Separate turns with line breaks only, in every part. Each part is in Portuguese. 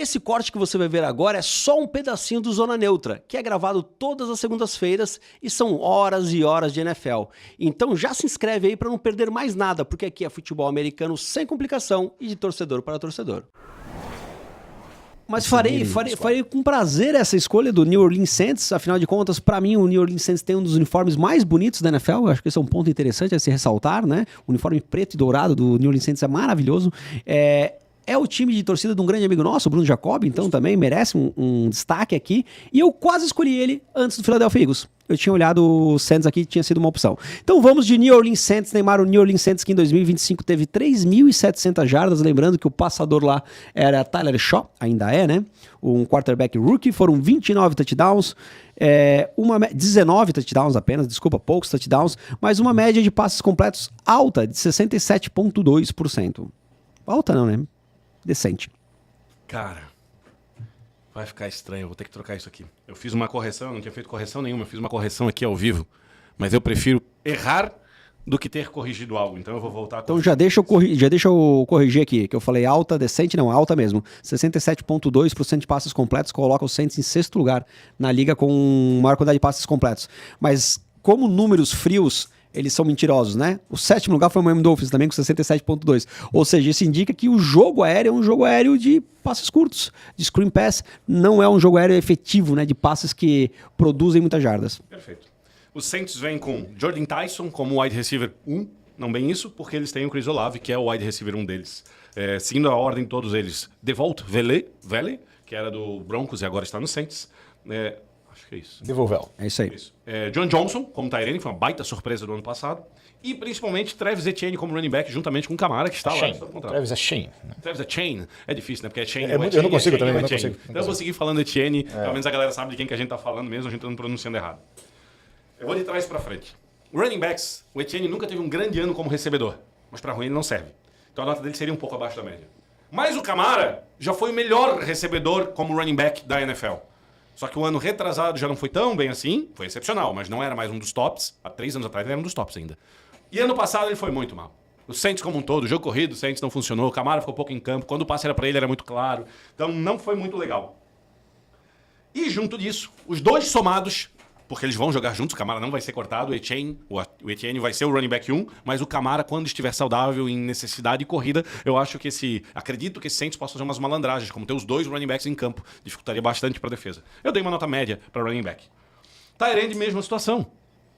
Esse corte que você vai ver agora é só um pedacinho do Zona Neutra, que é gravado todas as segundas-feiras e são horas e horas de NFL. Então já se inscreve aí para não perder mais nada, porque aqui é futebol americano sem complicação e de torcedor para torcedor. Mas farei com prazer essa escolha do New Orleans Saints. Afinal de contas, para mim, o New Orleans Saints tem um dos uniformes mais bonitos da NFL. Eu acho que esse é um ponto interessante a se ressaltar, né? O uniforme preto e dourado do New Orleans Saints é maravilhoso. É o time de torcida de um grande amigo nosso, o Bruno Jacob, então também merece um destaque aqui. E eu quase escolhi ele antes do Philadelphia Eagles. Eu tinha olhado o Saints aqui, tinha sido uma opção. Então vamos de New Orleans Saints, Neymar. O New Orleans Saints que em 2025 teve 3.700 jardas, lembrando que o passador lá era Tyler Shaw, ainda é, né? Um quarterback rookie, foram 29 touchdowns, 19 touchdowns apenas, desculpa, poucos touchdowns, mas uma média de passes completos alta, de 67,2%. Alta não, né? Decente.
Cara, vai ficar estranho, eu vou ter que trocar isso aqui. Eu fiz uma correção, eu não tinha feito correção nenhuma, eu fiz uma correção aqui ao vivo, mas eu prefiro errar do que ter corrigido algo, então eu vou voltar a corrigir.
Então já deixa eu corrigir aqui, que eu falei alta, decente, não, alta mesmo. 67,2% de passes completos, coloca o Saints em sexto lugar na liga com maior quantidade de passes completos. Mas como números frios, eles são mentirosos, né? O sétimo lugar foi o Miami Dolphins também com 67,2. Ou seja, isso indica que o jogo aéreo é um jogo aéreo de passes curtos, de screen pass, não é um jogo aéreo efetivo, né? De passes que produzem muitas jardas.
Perfeito. Os Saints vêm com Jordan Tyson como wide receiver 1, não bem isso, porque eles têm o Chris Olave, que é o wide receiver 1 deles. Seguindo a ordem de todos eles, Devonta Valley, que era do Broncos e agora está no Saints. Acho que é isso.
Devolvel.
É isso aí.
John Johnson como tight end, foi uma baita surpresa do ano passado. E principalmente Travis Etienne como running back, juntamente com o Camara, que está lá.
Travis Etienne.
Travis Etienne. É difícil, né? Porque Etienne
eu não consigo também, não consigo.
Então eu vou seguir falando Etienne, pelo menos a galera sabe de quem que a gente está falando mesmo, a gente não pronunciando errado. Eu vou de trás para frente. Running backs, o Etienne nunca teve um grande ano como recebedor, mas para ruim ele não serve. Então a nota dele seria um pouco abaixo da média. Mas o Camara já foi o melhor recebedor como running back da NFL. Só que o ano retrasado já não foi tão bem assim, foi excepcional, mas não era mais um dos tops. Há 3 anos atrás ele era um dos tops ainda. E ano passado ele foi muito mal. O Saints como um todo, o jogo corrido, o Saints não funcionou, o Camara ficou pouco em campo, quando o passe era para ele era muito claro. Então não foi muito legal. E junto disso, os dois somados, porque eles vão jogar juntos, o Camara não vai ser cortado, o Etienne vai ser o running back 1, mas o Camara, quando estiver saudável, em necessidade de corrida, eu acho que acredito que esse Saints possa fazer umas malandragens, como ter os dois running backs em campo, dificultaria bastante para a defesa. Eu dei uma nota média para running back. Tight end, mesma situação.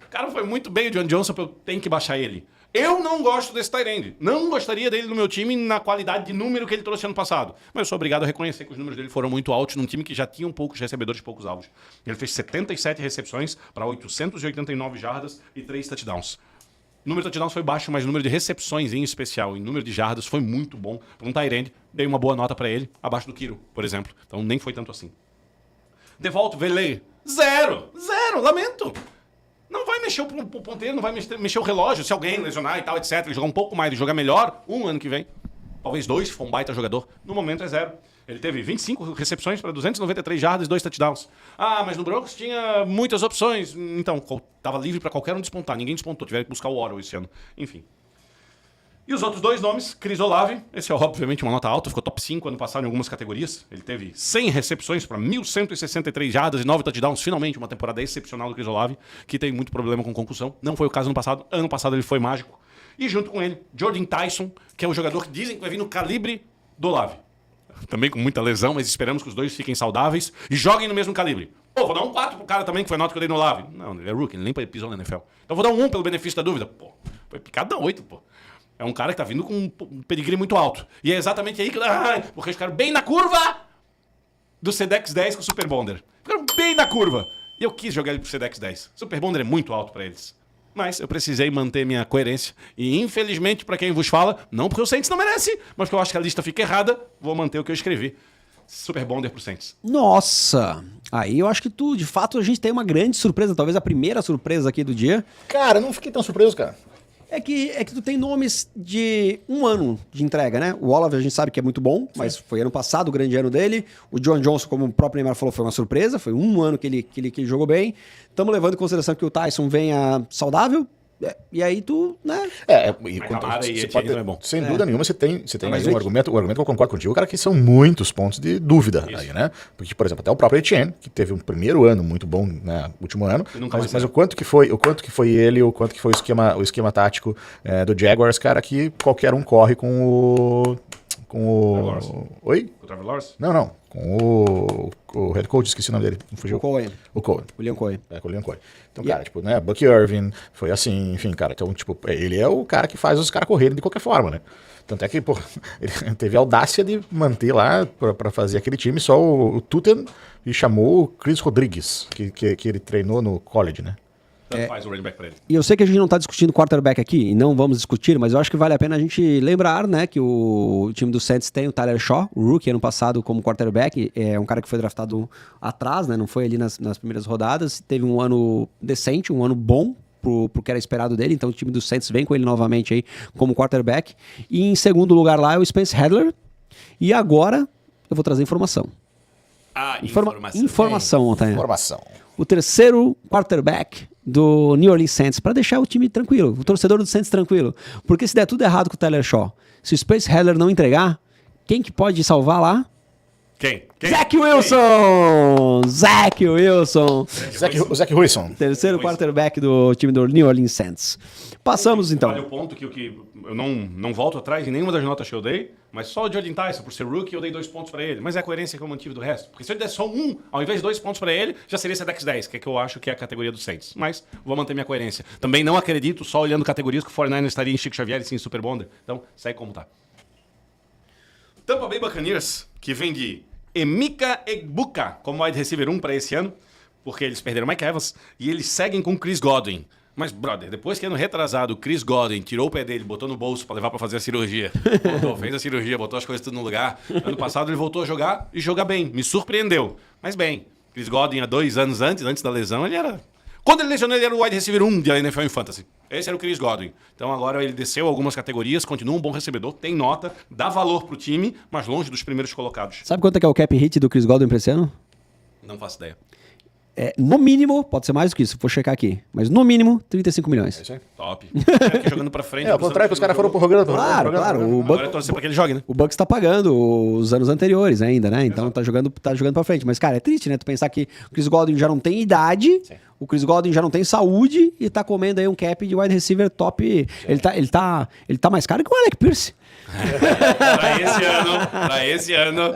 O cara foi muito bem, o John Johnson, eu tenho que baixar ele. Eu não gosto desse tight end. Não gostaria dele no meu time na qualidade de número que ele trouxe ano passado. Mas eu sou obrigado a reconhecer que os números dele foram muito altos num time que já tinha poucos recebedores, poucos alvos. Ele fez 77 recepções para 889 jardas e 3 touchdowns. O número de touchdowns foi baixo, mas o número de recepções em especial, em número de jardas, foi muito bom. Para um tight end, dei uma boa nota para ele, abaixo do Kiro, por exemplo. Então nem foi tanto assim. Devonta Valley, zero, lamento. Não vai mexer o ponteiro, não vai mexer o relógio, se alguém lesionar e tal, etc. Ele jogar um pouco mais, ele jogar melhor um ano que vem. Talvez 2, se for um baita jogador. No momento é 0. Ele teve 25 recepções para 293 jardas e 2 touchdowns. Ah, mas no Broncos tinha muitas opções. Então, estava livre para qualquer um despontar. Ninguém despontou, tiveram que buscar o Waddle esse ano. Enfim. E os outros dois nomes, Chris Olave, esse é obviamente uma nota alta, ficou top 5 ano passado em algumas categorias. Ele teve 100 recepções para 1.163 jardas e 9 touchdowns. Finalmente, uma temporada excepcional do Chris Olave, que tem muito problema com concussão. Não foi o caso ano passado. Ano passado ele foi mágico. E junto com ele, Jordan Tyson, que é o jogador que dizem que vai vir no calibre do Olave. Também com muita lesão, mas esperamos que os dois fiquem saudáveis e joguem no mesmo calibre. Pô, vou dar um 4 pro cara também, que foi a nota que eu dei no Olave. Não, ele é rookie, ele nem pisou na NFL. Então vou dar um 1 pelo benefício da dúvida. Pô, foi picado da 8, pô. É um cara que tá vindo com um pedigree muito alto. E é exatamente aí que... porque eles ficaram bem na curva do Sedex 10 com o Super Bonder. Ficaram bem na curva. E eu quis jogar ele pro Sedex 10. Super Bonder é muito alto pra eles. Mas eu precisei manter minha coerência. E infelizmente, pra quem vos fala, não porque o Saints não merece, mas porque eu acho que a lista fica errada, vou manter o que eu escrevi. Super Bonder pro Saints.
Nossa! Aí eu acho que de fato, a gente tem uma grande surpresa. Talvez a primeira surpresa aqui do dia.
Cara, eu não fiquei tão surpreso, cara.
É que tu tem nomes de um ano de entrega, né? O Olave a gente sabe que é muito bom, mas foi ano passado o grande ano dele. O John Johnson, como o próprio Neymar falou, foi uma surpresa. Foi um ano que ele jogou bem. Estamos levando em consideração que o Tyson venha saudável. E aí tu, né?
Camara e
você
Etienne
pode,
não é bom.
sem dúvida nenhuma, você tem
mas
aí um argumento que eu concordo contigo, cara, que são muitos pontos de dúvida aí, né? Porque, por exemplo, até o próprio Etienne, que teve um primeiro ano muito bom, né, último ano, mas o quanto que foi ele, o quanto que foi o esquema tático do Jaguars, cara, que qualquer um corre com o... Oi?
O Trevor Lawrence?
Não. Com o head coach, esqueci o nome dele. Fugiu.
O Cohen.
William
Cohen.
Com o William Cohen. Então, cara, tipo, né, Bucky Irving foi assim, enfim, cara. Então, tipo, ele é o cara que faz os caras correrem de qualquer forma, né? Tanto é que, pô, ele teve a audácia de manter lá pra fazer aquele time só o Tutten e chamou o Chris Rodrigues, que ele treinou no college, né?
Tanto faz o running back pra ele.
E eu sei que a gente não está discutindo quarterback aqui, e não vamos discutir, mas eu acho que vale a pena a gente lembrar, né, que o time do Saints tem o Tyler Shaw, o rookie, ano passado como quarterback, é um cara que foi draftado atrás, né, não foi ali nas primeiras rodadas, teve um ano decente, um ano bom pro que era esperado dele, então o time do Saints vem com ele novamente aí como quarterback. E em segundo lugar lá é o Spencer Rattler, e agora eu vou trazer informação. Informação, Montanha.
Informação.
O terceiro quarterback do New Orleans Saints, para deixar o time tranquilo, o torcedor do Saints tranquilo. Porque se der tudo errado com o Tyler Shaw, se o Spencer Rattler não entregar, quem que pode salvar lá?
Quem?
Zach Wilson! Zach Wilson!
O Zach Wilson.
Terceiro quarterback do time do New Orleans Saints. Passamos então.
Olha o ponto que eu não volto atrás em nenhuma das notas que eu dei, mas só o Jordan Tyson, por ser rookie, eu dei 2 pontos pra ele. Mas é a coerência que eu mantive do resto. Porque se eu der só 1, ao invés de 2 pontos pra ele, já seria Sedex 10, que é que eu acho que é a categoria do Saints. Mas vou manter minha coerência. Também não acredito, só olhando categorias, que o 49ers estaria em Chico Xavier e sim Super Bonder. Então, segue como tá. Tampa Bay Buccaneers, que vem de Emeka Egbuka como wide receiver 1 para esse ano, porque eles perderam Mike Evans, e eles seguem com Chris Godwin. Mas, brother, depois que ano retrasado o Chris Godwin tirou o pé dele, botou no bolso para levar para fazer a cirurgia, fez a cirurgia, botou as coisas tudo no lugar, ano passado ele voltou a jogar e joga bem, me surpreendeu. Mas bem, Chris Godwin há 2 anos antes da lesão, ele era... Quando ele lesionou, ele era o wide receiver 1 da NFL em Fantasy. Esse era o Chris Godwin. Então agora ele desceu algumas categorias, continua um bom recebedor, tem nota, dá valor pro time, mas longe dos primeiros colocados.
Sabe quanto é que é o cap hit do Chris Godwin pra esse ano?
Não faço ideia.
No mínimo, pode ser mais do que isso, vou checar aqui, mas no mínimo, 35 milhões.
É isso aí.
Top. Jogando pra frente.
Ao contrário que os caras foram prorrogando.
Claro.
Agora é torcer pra que ele jogue, né?
O Bucks tá pagando os anos anteriores ainda, né? Então tá jogando pra frente. Mas, cara, é triste, né? Tu pensar que o Chris Godwin já não tem idade, o Chris Godwin já não tem saúde e tá comendo aí um cap de wide receiver top. Ele tá mais caro que o Alec Pierce.
Pra esse ano.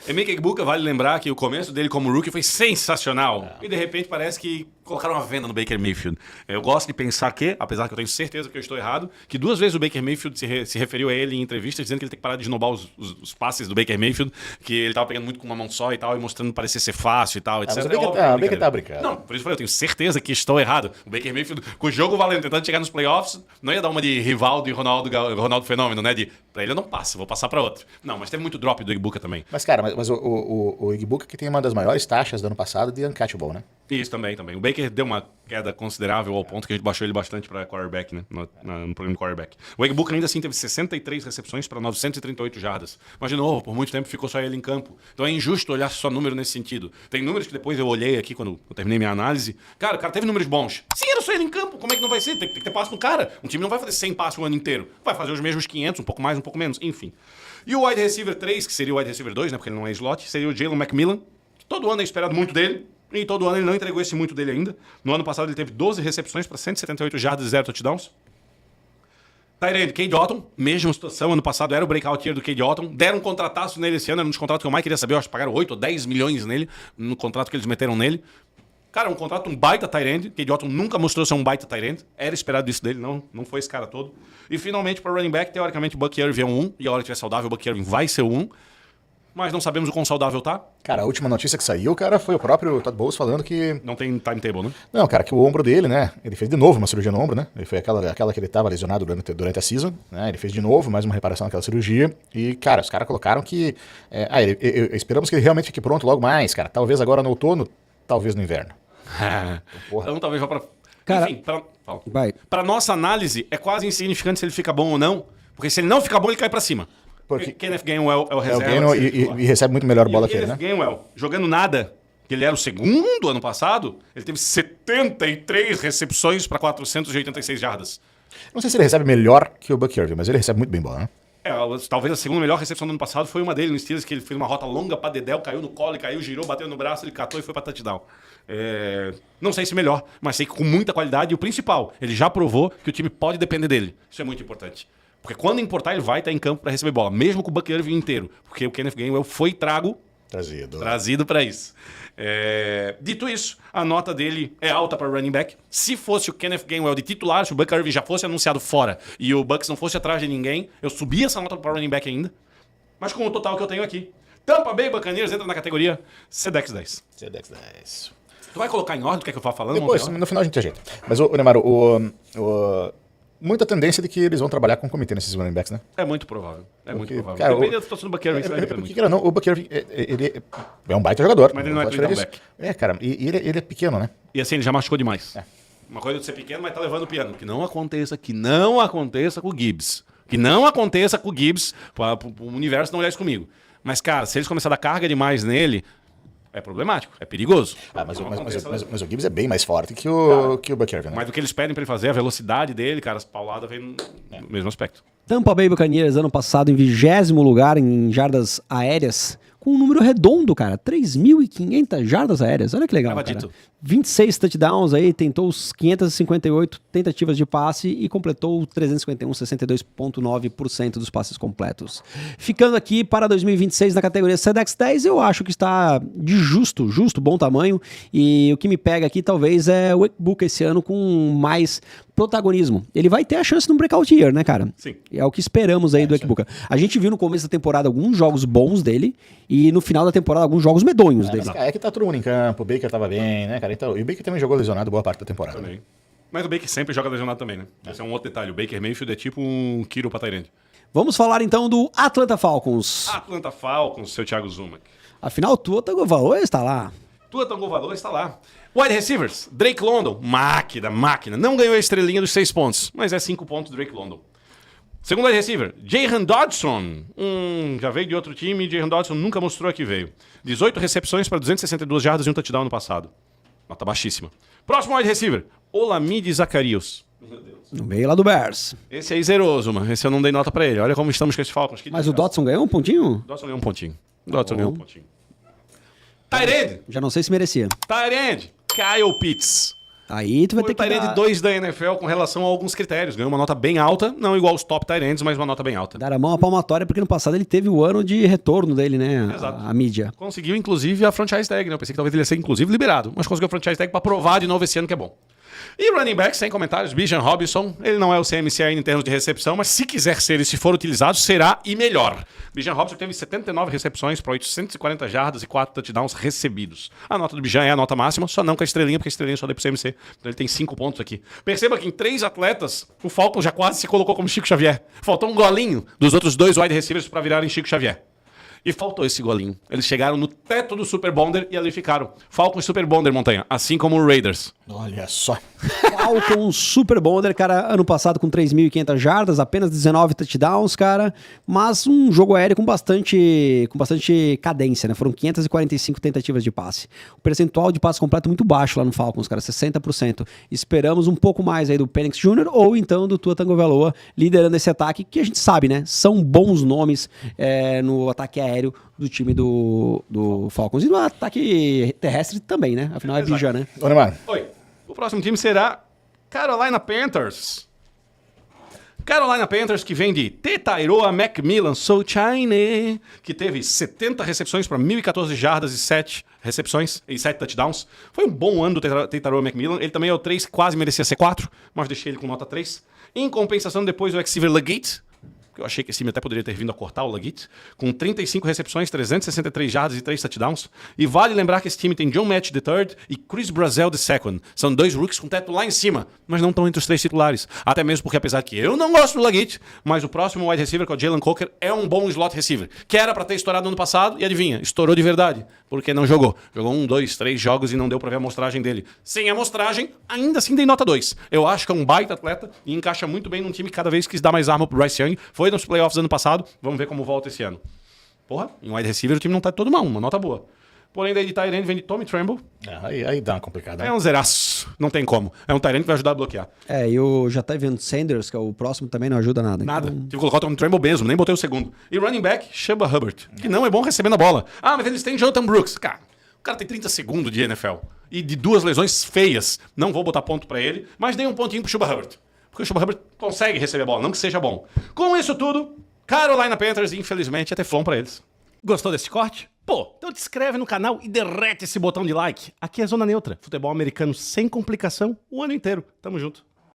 Emeka Egbuka, vale lembrar que o começo dele como rookie foi sensacional. E de repente parece que colocaram uma venda no Baker Mayfield. Eu gosto de pensar que, apesar que eu tenho certeza que eu estou errado, que 2 vezes o Baker Mayfield se referiu a ele em entrevistas dizendo que ele tem que parar de esnobar os passes do Baker Mayfield, que ele tava pegando muito com uma mão só e tal, e mostrando parecer ser fácil e tal, etc.
Mas o Baker tá brincando.
Não, por isso eu falei, eu tenho certeza que estou errado. O Baker Mayfield, com o jogo valendo, tentando chegar nos playoffs, não ia dar uma de Rivaldo e Ronaldo Fenômeno, né? Pra ele eu não passo, vou passar pra outro. Não, mas teve muito drop do Egbuka também.
Mas, cara, o Egbuka que tem uma das maiores taxas do ano passado de uncatchable, né?
Isso também. O Baker deu uma queda considerável ao ponto que a gente baixou ele bastante para quarterback, né? No programa de quarterback. O Egbuka ainda assim teve 63 recepções para 938 jardas. Mas, de novo, por muito tempo ficou só ele em campo. Então é injusto olhar só número nesse sentido. Tem números que depois eu olhei aqui quando eu terminei minha análise. Cara, o cara teve números bons. Sim, era só ele em campo. Como é que não vai ser? Tem que ter passo no cara. Um time não vai fazer 100 passos o ano inteiro. Vai fazer os mesmos 500, um pouco mais, um pouco menos. Enfim. E o wide receiver 3, que seria o wide receiver 2, né? Porque ele não é slot, seria o Jalen McMillan. Todo ano é esperado muito dele. E todo ano ele não entregou esse muito dele ainda. No ano passado ele teve 12 recepções para 178 jardas e 0 touchdowns. Tight end, Cade Otton, mesma situação. Ano passado era o breakout year do Cade Otton. Deram um contrataço nele esse ano, era um dos contratos que eu mais queria saber. Eu acho que pagaram 8 ou 10 milhões nele, no contrato que eles meteram nele. Cara, um contrato, um baita tight end. Cade Otton nunca mostrou ser um baita tight end. Era esperado isso dele, não foi esse cara todo. E finalmente para running back, teoricamente o Bucky Irving é um 1. E a hora que estiver saudável, o Bucky Irving vai ser o 1. Mas não sabemos o quão saudável tá.
Cara, a última notícia que saiu, cara, foi o próprio Todd Bowles falando que...
Não tem timetable, né?
Não, cara, que o ombro dele, né? Ele fez de novo uma cirurgia no ombro, né? Ele foi aquela que ele tava lesionado durante a season, né? Ele fez de novo mais uma reparação naquela cirurgia. E, cara, os caras colocaram que... esperamos que ele realmente fique pronto logo mais, cara. Talvez agora no outono, talvez no inverno.
Então talvez vá pra...
Cara,
enfim,
vai.
Pra nossa análise, é quase insignificante se ele fica bom ou não. Porque se ele não ficar bom, ele cai pra cima. Porque Kenneth Gainwell é o reserva.
E recebe muito melhor bola que ele, né?
Kenneth Gainwell, jogando nada, que ele era o segundo ano passado, ele teve 73 recepções para 486 jardas.
Não sei se ele recebe melhor que o Buck Irving, mas ele recebe muito bem bola, né?
Talvez a segunda melhor recepção do ano passado foi uma dele no Steelers, que ele fez uma rota longa para Dedel, caiu no colo, caiu, girou, bateu no braço, ele catou e foi para touchdown. Não sei se melhor, mas sei que com muita qualidade. E o principal, ele já provou que o time pode depender dele. Isso é muito importante. Porque quando importar, ele vai estar em campo para receber bola, mesmo com o Buck Irving inteiro. Porque o Kenneth Gainwell foi trazido para isso. Dito isso, a nota dele é alta para running back. Se fosse o Kenneth Gainwell de titular, se o Buck Irving já fosse anunciado fora e o Bucks não fosse atrás de ninguém, eu subia essa nota para running back ainda. Mas com o total que eu tenho aqui, Tampa Bay Buccaneers entra na categoria CDEX 10.
CDEX 10.
Tu vai colocar em ordem o que é que eu vou falando?
Depois, no final a gente ajeita. Mas, Neymar, muita tendência de que eles vão trabalhar com comitê nesses running backs, né?
É muito provável. Muito provável.
Cara,
depende da situação do Buck Irving.
O Buck Irving, ele é um baita jogador.
Mas ele não é touchdown back.
Cara, e ele é pequeno, né?
E assim, ele já machucou demais. Uma coisa de ser pequeno, mas tá levando o piano. Que não aconteça com o Gibbs. Que não aconteça com o Gibbs, para o universo não olhar isso comigo. Mas, cara, se eles começarem a dar carga demais nele, é problemático, é perigoso.
Mas o Gibbs é bem mais forte que o Buck Irving, né?
Mas o que eles pedem pra ele fazer, a velocidade dele, cara, as pauladas vêm no mesmo aspecto.
Tampa Bay Buccaneers, ano passado, em 20º lugar em jardas aéreas, com um número redondo, cara, 3.500 jardas aéreas. Olha que legal, cara. 26 touchdowns aí, tentou os 558 tentativas de passe e completou 351, 62,9% dos passes completos. Ficando aqui para 2026 na categoria CDEX 10, eu acho que está de justo, bom tamanho. E o que me pega aqui talvez é o Ekbuka esse ano com mais protagonismo. Ele vai ter a chance no breakout year, né, cara?
Sim.
É o que esperamos aí do Ekbuka. A gente viu no começo da temporada alguns jogos bons dele e no final da temporada alguns jogos medonhos dele.
É que tá todo mundo em campo, o Baker tava bem, né, cara? Então, e o Baker também jogou lesionado boa parte da temporada.
Também. Mas o Baker sempre joga lesionado também, né? Esse é um outro detalhe. O Baker Mayfield é tipo um Kiro pra Tyrande.
Vamos falar então do Atlanta Falcons.
Atlanta Falcons, seu Thiago Zuma.
Afinal, Tua Tagovailoa está lá.
Tua Tagovailoa está lá. Wide receivers, Drake London, máquina. Não ganhou a estrelinha dos 6 pontos, mas é 5 pontos Drake London. Segundo wide receiver, Jahan Dodson. Já veio de outro time, Jahan Dodson nunca mostrou que veio. 18 recepções para 262 jardas e um touchdown no passado. Nota baixíssima. Próximo wide receiver, Olamide Zacarias. Meu Deus.
No meio lá do Bears.
Esse aí zerou, Zuma. Esse eu não dei nota pra ele. Olha como estamos com esse Falcons.
Mas o Dodson ganhou um pontinho?
Dodson ganhou um pontinho. Tyrande.
Já não sei se merecia.
Tyrande. Kyle Pitts.
Aí tu vai ter que
Tyrande 2 da NFL com relação a alguns critérios. Ganhou uma nota bem alta. Não igual os top Tyrands, mas uma nota bem alta.
dar a mão à palmatória, porque no passado ele teve o ano de retorno dele, né?
Exato.
A mídia.
Conseguiu, inclusive, a franchise tag, né? Eu pensei que talvez ele ia ser, inclusive, liberado. Mas conseguiu a franchise tag pra provar de novo esse ano que é bom. E running back, sem comentários, Bijan Robinson. Ele não é o CMC ainda em termos de recepção, mas se quiser ser e se for utilizado, será e melhor. Bijan Robinson teve 79 recepções para 840 jardas e 4 touchdowns recebidos. A nota do Bijan é a nota máxima, só não com a estrelinha, porque a estrelinha só deu pro CMC. Então ele tem 5 pontos aqui. Perceba que em 3 atletas, o Falcons já quase se colocou como Chico Xavier. Faltou um golinho dos outros 2 wide receivers para virarem Chico Xavier. E faltou esse golinho. Eles chegaram no teto do Super Bonder e ali ficaram. Falcons Super Bonder, Montanha. Assim como o Raiders.
Olha só.
Falcons Super Bonder, cara, ano passado com 3.500 jardas, apenas 19 touchdowns, cara. Mas um jogo aéreo com bastante cadência, né? Foram 545 tentativas de passe. O percentual de passe completo muito baixo lá no Falcons, cara, 60%. Esperamos um pouco mais aí do Penix Jr. ou então do Tua Tagovailoa liderando esse ataque, que a gente sabe, né? São bons nomes no ataque aéreo do time do Falcons. E no ataque terrestre também, né? Afinal é Bijan, né?
Ô, Neymar.
Oi. O próximo time será Carolina Panthers. Carolina Panthers, que vem de Tetairoa Macmillan Souchaine, que teve 70 recepções para 1.014 jardas e 7 recepções e 7 touchdowns. Foi um bom ano do Tetairoa Macmillan. Ele também é o 3, quase merecia ser 4, mas deixei ele com nota 3. Em compensação, depois o Xavier Legate, eu achei que esse time até poderia ter vindo a cortar o Legit, com 35 recepções, 363 jardas e 3 touchdowns. E vale lembrar que esse time tem John Match III e Chris Brazzell II. São 2 rookies com teto lá em cima, mas não estão entre os 3 titulares. Até mesmo porque, apesar que eu não gosto do Legit, mas o próximo wide receiver, que é o Jalen Coker, é um bom slot receiver. Que era pra ter estourado no ano passado, e adivinha, estourou de verdade. Porque não jogou. Jogou 1, 2, 3 jogos e não deu pra ver a amostragem dele. Sem amostragem, ainda assim dei nota 2. Eu acho que é um baita atleta e encaixa muito bem num time que cada vez quis dar mais arma pro Bryce Young. Foi nos playoffs ano passado, vamos ver como volta esse ano. Porra, em wide receiver o time não tá todo mal, uma nota boa. Porém, daí de Tyrande vem de Tommy Tremble.
Aí dá uma complicada.
É um zeraço. Não tem como. É um Tyrande que vai ajudar a bloquear.
E o já tá vendo Sanders, que é o próximo, também não ajuda nada.
Nada. Tive que colocar o Tommy Tremble mesmo, nem botei o segundo. E running back, Chuba Hubbard, que não é bom recebendo a bola. Mas eles têm Jonathan Brooks. Cara, o cara tem 30 segundos de NFL. E de 2 lesões feias. Não vou botar ponto pra ele, mas dei um pontinho pro Chuba Hubbard. Porque o Chuba Hubbard consegue receber a bola, não que seja bom. Com isso tudo, Carolina Panthers, infelizmente, é teflon pra eles. Gostou desse corte? Pô, então te inscreve no canal e derrete esse botão de like. Aqui é Zona Neutra, futebol americano sem complicação o ano inteiro. Tamo junto.